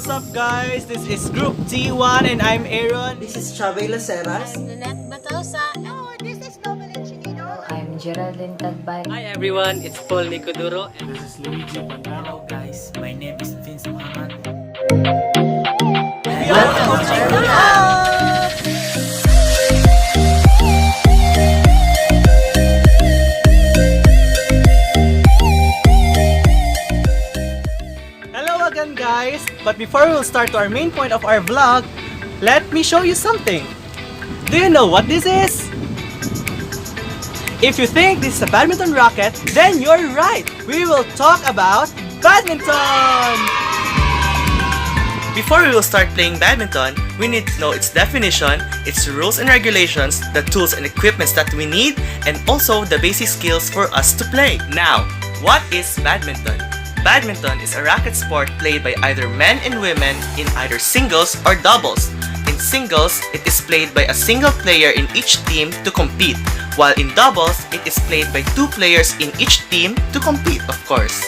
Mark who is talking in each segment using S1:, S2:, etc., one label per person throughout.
S1: what's up guys? This is Group T1 and I'm Aaron.
S2: This is Chavey, Laseras.
S3: I'm Lyneth, Batausa.
S4: Oh, this is Novelyn, Chinedo.
S3: I'm Geraldine, Cagbay.
S5: Hi everyone, it's Paul Nico Duro.
S6: This is Luigi, Pontero.
S7: Guys, my name is Vince Mohamad.
S1: Hello again guys! But before we will start to our main point of our vlog, let me show you something. Do you know what this is? If you think this is a badminton racket, then you're right! We will talk about badminton! Before we will start playing badminton, we need to know its definition, its rules and regulations, the tools and equipments that we need, and also the basic skills for us to play. Now, what is badminton? Badminton is a racket sport played by either men and women in either singles or doubles. In singles, it is played by a single player in each team to compete, while in doubles, it is played by two players in each team to compete, of course.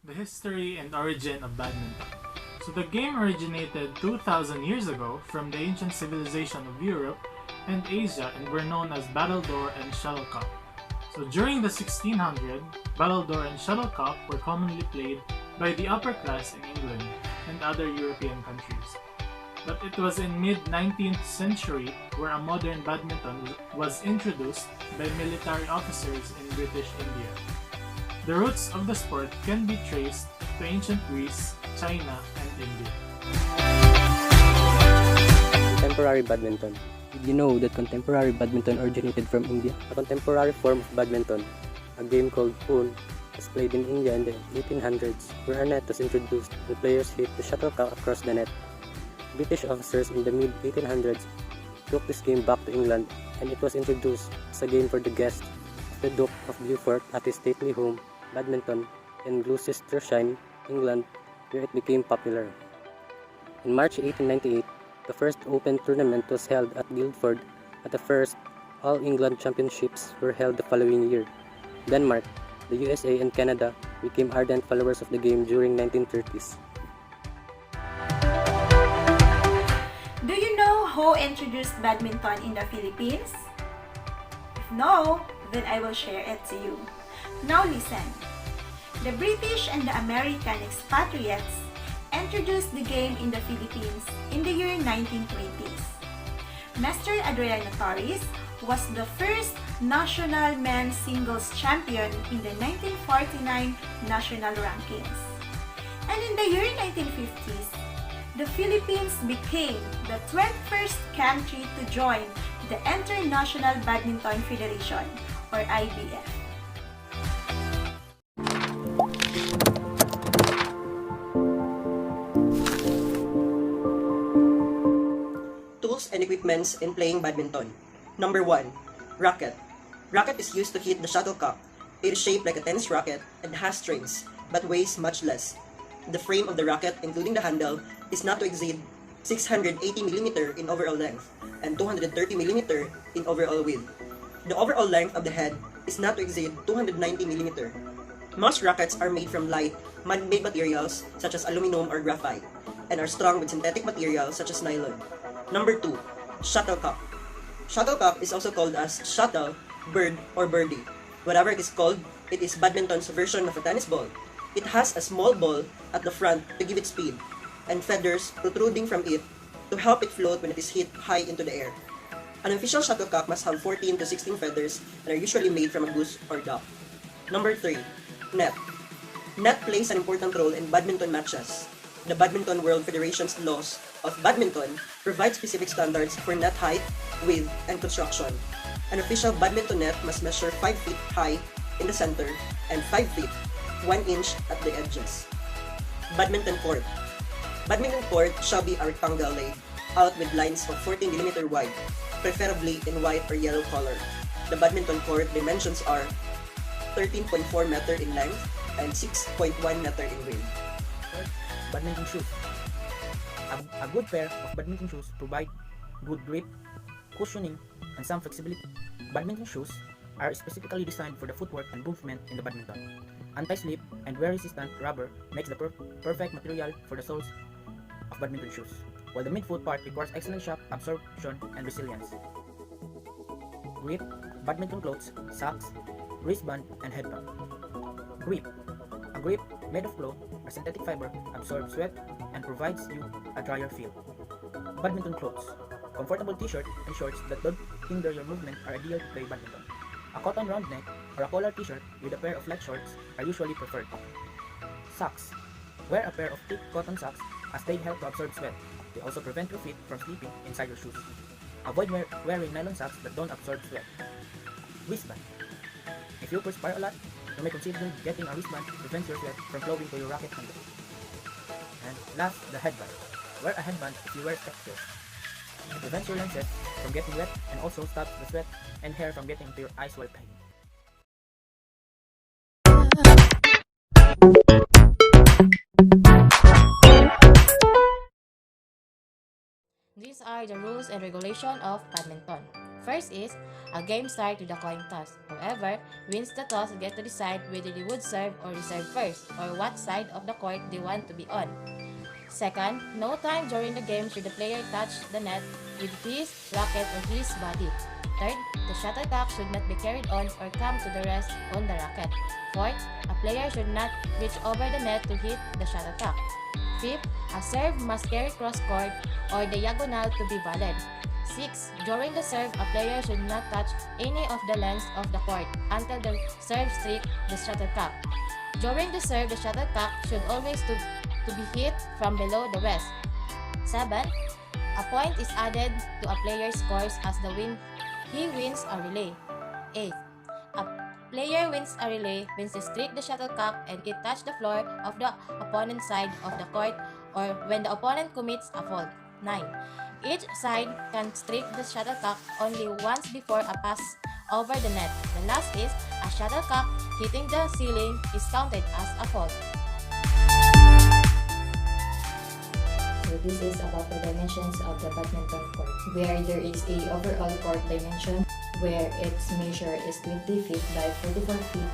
S6: The history and origin of badminton. So the game originated 2,000 years ago from the ancient civilization of Europe and Asia and were known as battledore and shuttlecock. So during the 1600s, battledore and shuttlecock were commonly played by the upper class in England and other European countries. But it was in mid-19th century where a modern badminton was introduced by military officers in British India. The roots of the sport can be traced to ancient Greece, China, and India.
S8: Contemporary badminton. Did you know that contemporary badminton originated from India? A contemporary form of badminton, a game called pool, was played in India in the 1800s, where a net was introduced and players hit the shuttlecock across the net. British officers in the mid-1800s took this game back to England, and it was introduced as a game for the guests of the Duke of Beaufort at his stately home, Badminton, in Gloucestershire, England, where it became popular. In March 1898, the first open tournament was held at Guildford, and the first All-England Championships were held the following year. Denmark, the USA, and Canada became ardent followers of the game during 1930s.
S4: Do you know who introduced badminton in the Philippines? If no, then I will share it to you. Now listen. The British and the American expatriates introduced the game in the Philippines in the year 1920s. Master Adriano Torres was the first national men's singles champion in the 1949 national rankings. And in the year 1950s, the Philippines became the 21st country to join the International Badminton Federation, or IBF.
S2: Tools and equipments in playing badminton. Number 1. Racket. Racket is used to hit the shuttlecock. It is shaped like a tennis racket and has strings, but weighs much less. The frame of the racket, including the handle, is not to exceed 680mm in overall length and 230mm in overall width. The overall length of the head is not to exceed 290mm. Most rackets are made from light, man-made materials such as aluminum or graphite, and are strung with synthetic materials such as nylon. Number 2. Shuttlecock. Shuttlecock is also called as shuttle, bird, or birdie. Whatever it is called, it is badminton's version of a tennis ball. It has a small ball at the front to give it speed, and feathers protruding from it to help it float when it is hit high into the air. An official shuttlecock must have 14 to 16 feathers and are usually made from a goose or duck. Number 3. Net. Net plays an important role in badminton matches. The Badminton World Federation's laws of badminton provide specific standards for net height, width, and construction. An official badminton net must measure 5 feet high in the center and 5 feet, 1 inch at the edges. Badminton court. Badminton court shall be a rectangle laid out with lines of 14mm wide, preferably in white or yellow color. The badminton court dimensions are 13.4 meter in length and 6.1 meter in width.
S7: Badminton shoes. A good pair of badminton shoes provide good grip, cushioning, and some flexibility. Badminton shoes are specifically designed for the footwork and movement in the badminton. Anti-slip and wear-resistant rubber makes the perfect material for the soles of badminton shoes, while the midfoot part requires excellent shock absorption and resilience. Grip, badminton clothes, socks, wristband, and headband. Grip. A grip made of cloth or synthetic fiber absorbs sweat and provides you a drier feel. Badminton clothes. Comfortable t-shirt and shorts that don't hinder your movement are ideal to play badminton. A cotton round neck or a collar t-shirt with a pair of light shorts are usually preferred. Socks. Wear a pair of thick cotton socks as they help to absorb sweat. They also prevent your feet from slipping inside your shoes. Avoid wearing nylon socks that don't absorb sweat. Wristband. If you perspire a lot, you may consider getting a wristband to prevent your sweat from flowing to your racket handle. And last, the headband. Wear a headband if you wear spectacles. It prevents your lenses from getting wet and also stops the sweat and hair from getting into your eyes while playing.
S9: These are the rules and regulation of badminton. First is, a game starts with a coin toss. Whoever wins the toss get to decide whether they would serve or reserve first, or what side of the court they want to be on. Second, no time during the game should the player touch the net with his racket or his body. Third, the shuttlecock should not be carried on or come to the rest on the racket. Fourth, a player should not reach over the net to hit the shuttlecock. Fifth, a serve must carry cross court or diagonal to be valid. 6. During the serve, a player should not touch any of the lengths of the court until the serve strikes the shuttlecock. During the serve, the shuttlecock should always to be hit from below the rest. 7. A point is added to a player's scores as he wins a relay. 8. A player wins a relay when they strike the shuttlecock and it touches the floor of the opponent's side of the court or when the opponent commits a fault. 9. Each side can strike the shuttlecock only once before a pass over the net. The last is, a shuttlecock hitting the ceiling is counted as a fault.
S3: So this is about the dimensions of the badminton court, where there is a overall court dimension where its measure is 20 feet by 44 feet,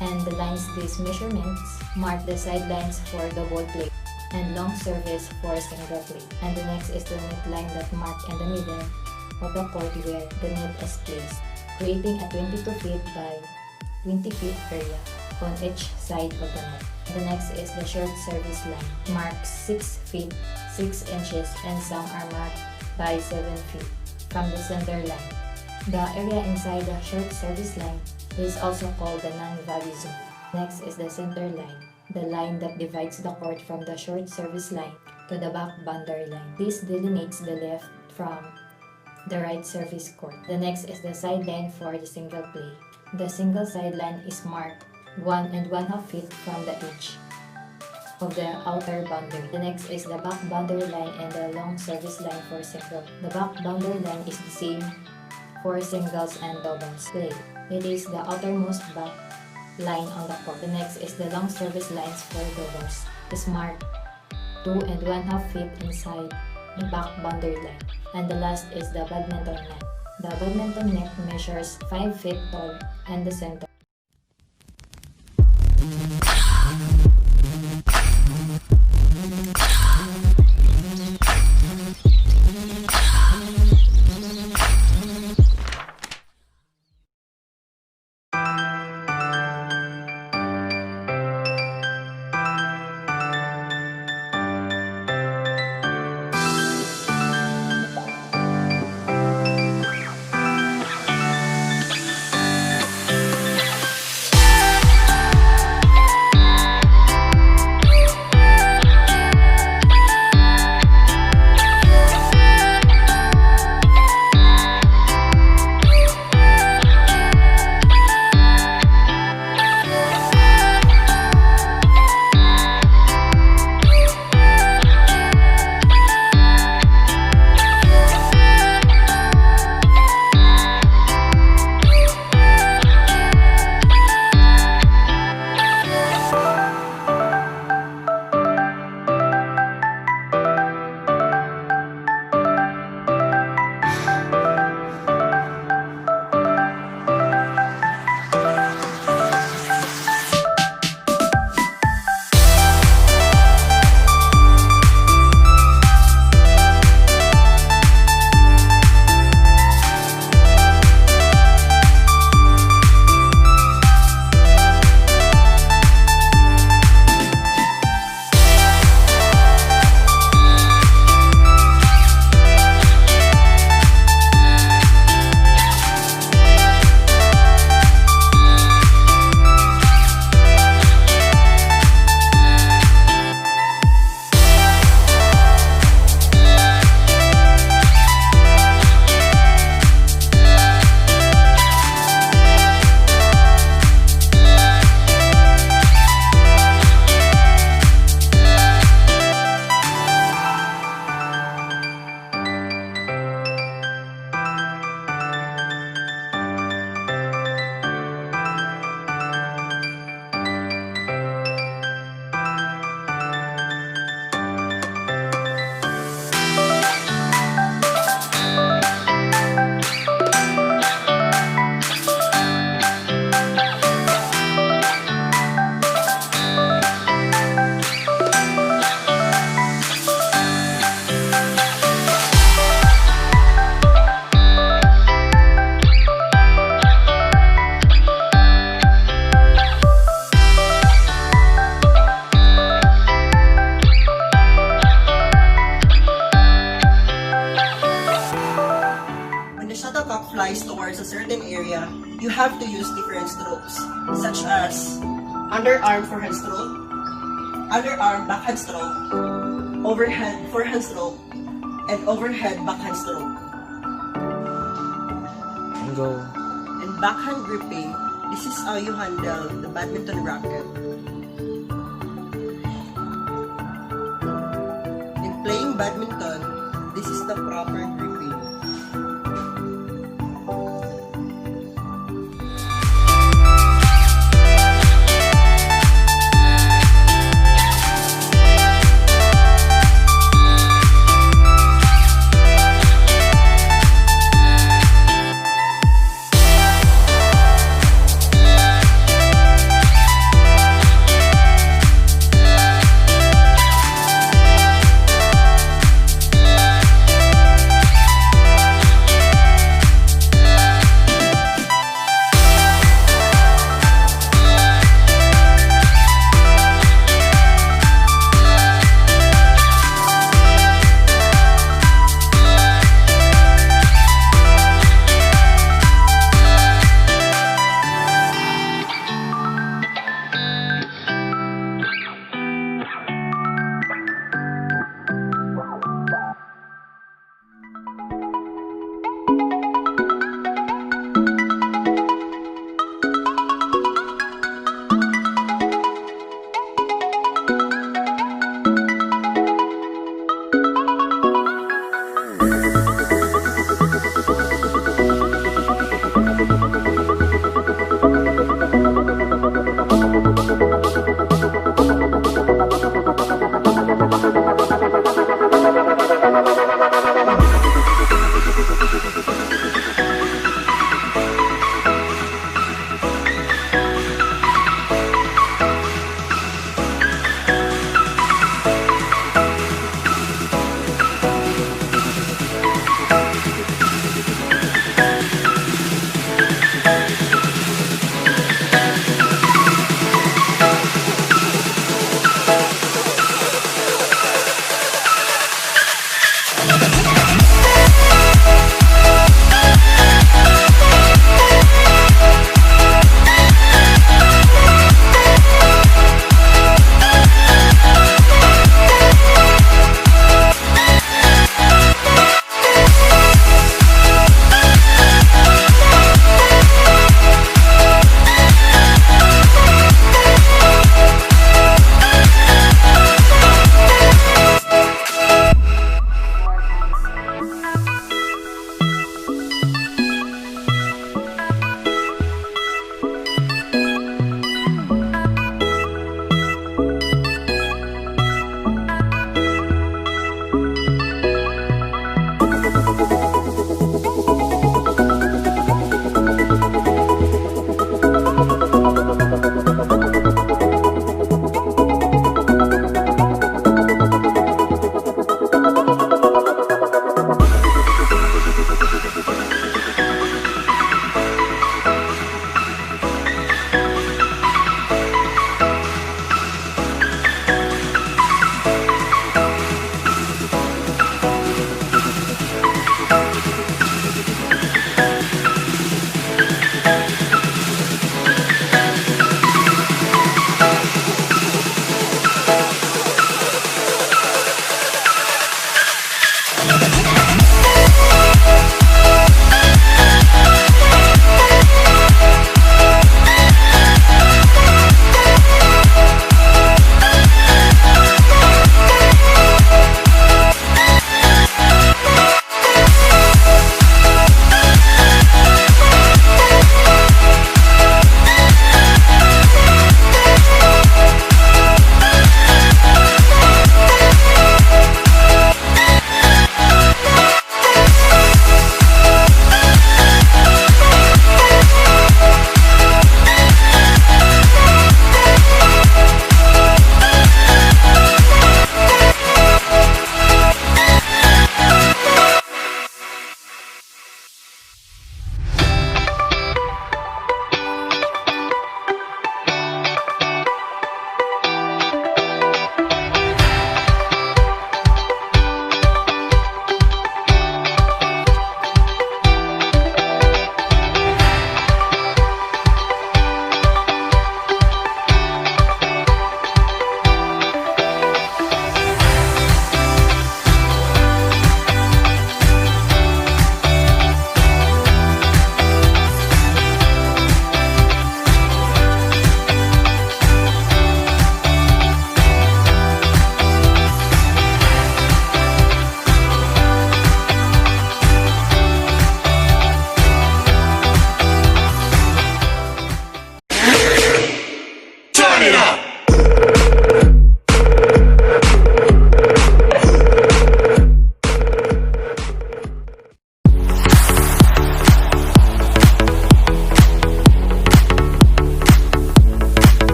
S3: and the lines these measurements mark the sidelines for double play and long service for single play. And the next is the net line that mark in the middle of the court where the net is placed, creating a 22 feet by 20 feet area on each side of the net. The next is the short service line, marked 6 feet 6 inches, and some are marked by 7 feet from the center line. The area inside the short service line is also called the non-value zone. Next is the center line, the line that divides the court from the short service line to the back boundary line. This delineates the left from the right service court. The next is the sideline for the single play. The single sideline is marked 1.5 feet from the edge of the outer boundary. The next is the back boundary line and the long service line for single. The back boundary line is the same for singles and doubles play. It is the outermost back line on the court. The next is the long service lines for doubles. It's marked 2.5 feet inside the back boundary line. And the last is the badminton net. The badminton net measures 5 feet tall and the center.
S2: you have to use different strokes, such as underarm forehand stroke, underarm backhand stroke, overhead forehand stroke, and overhead backhand stroke.
S8: And go.
S2: And backhand gripping, this is how you handle the badminton racket. In playing badminton, this is the proper gripping.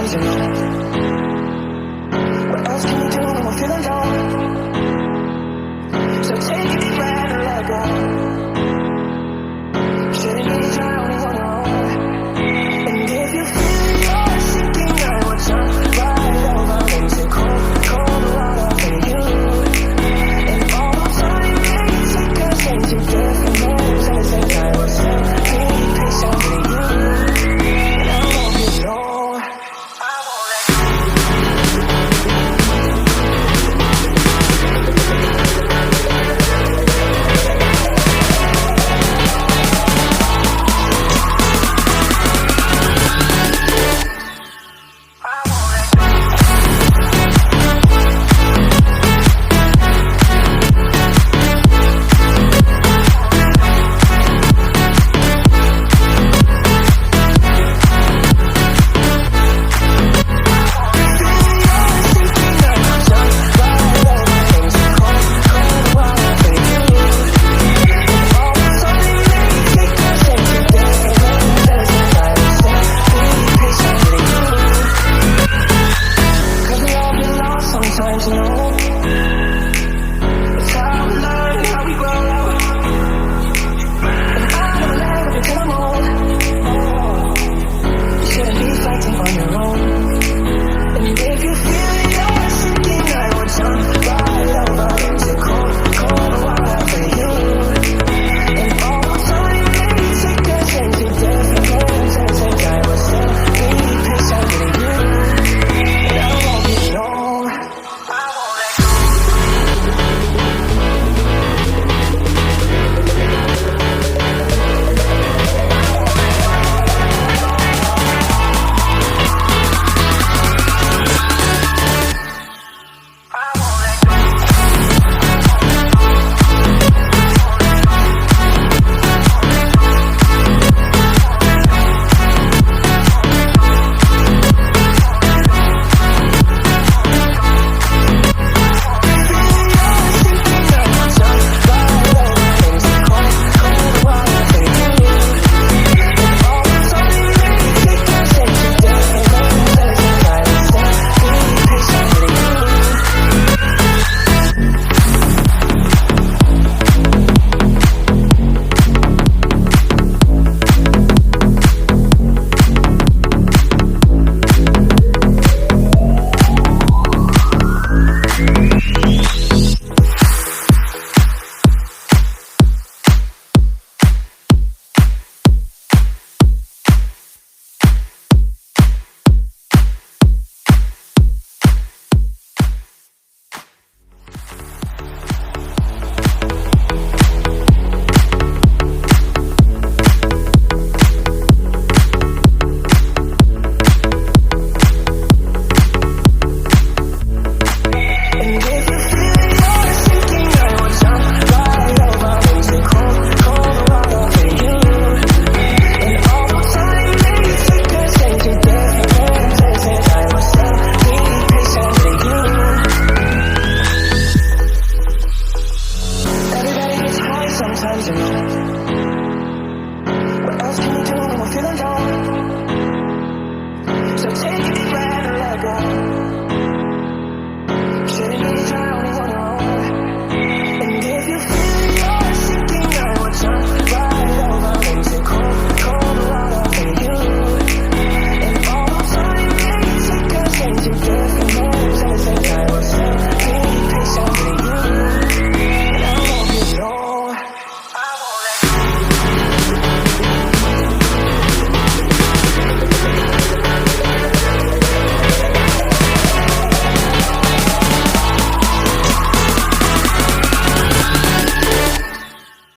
S10: sometimes, you know. What else can you do?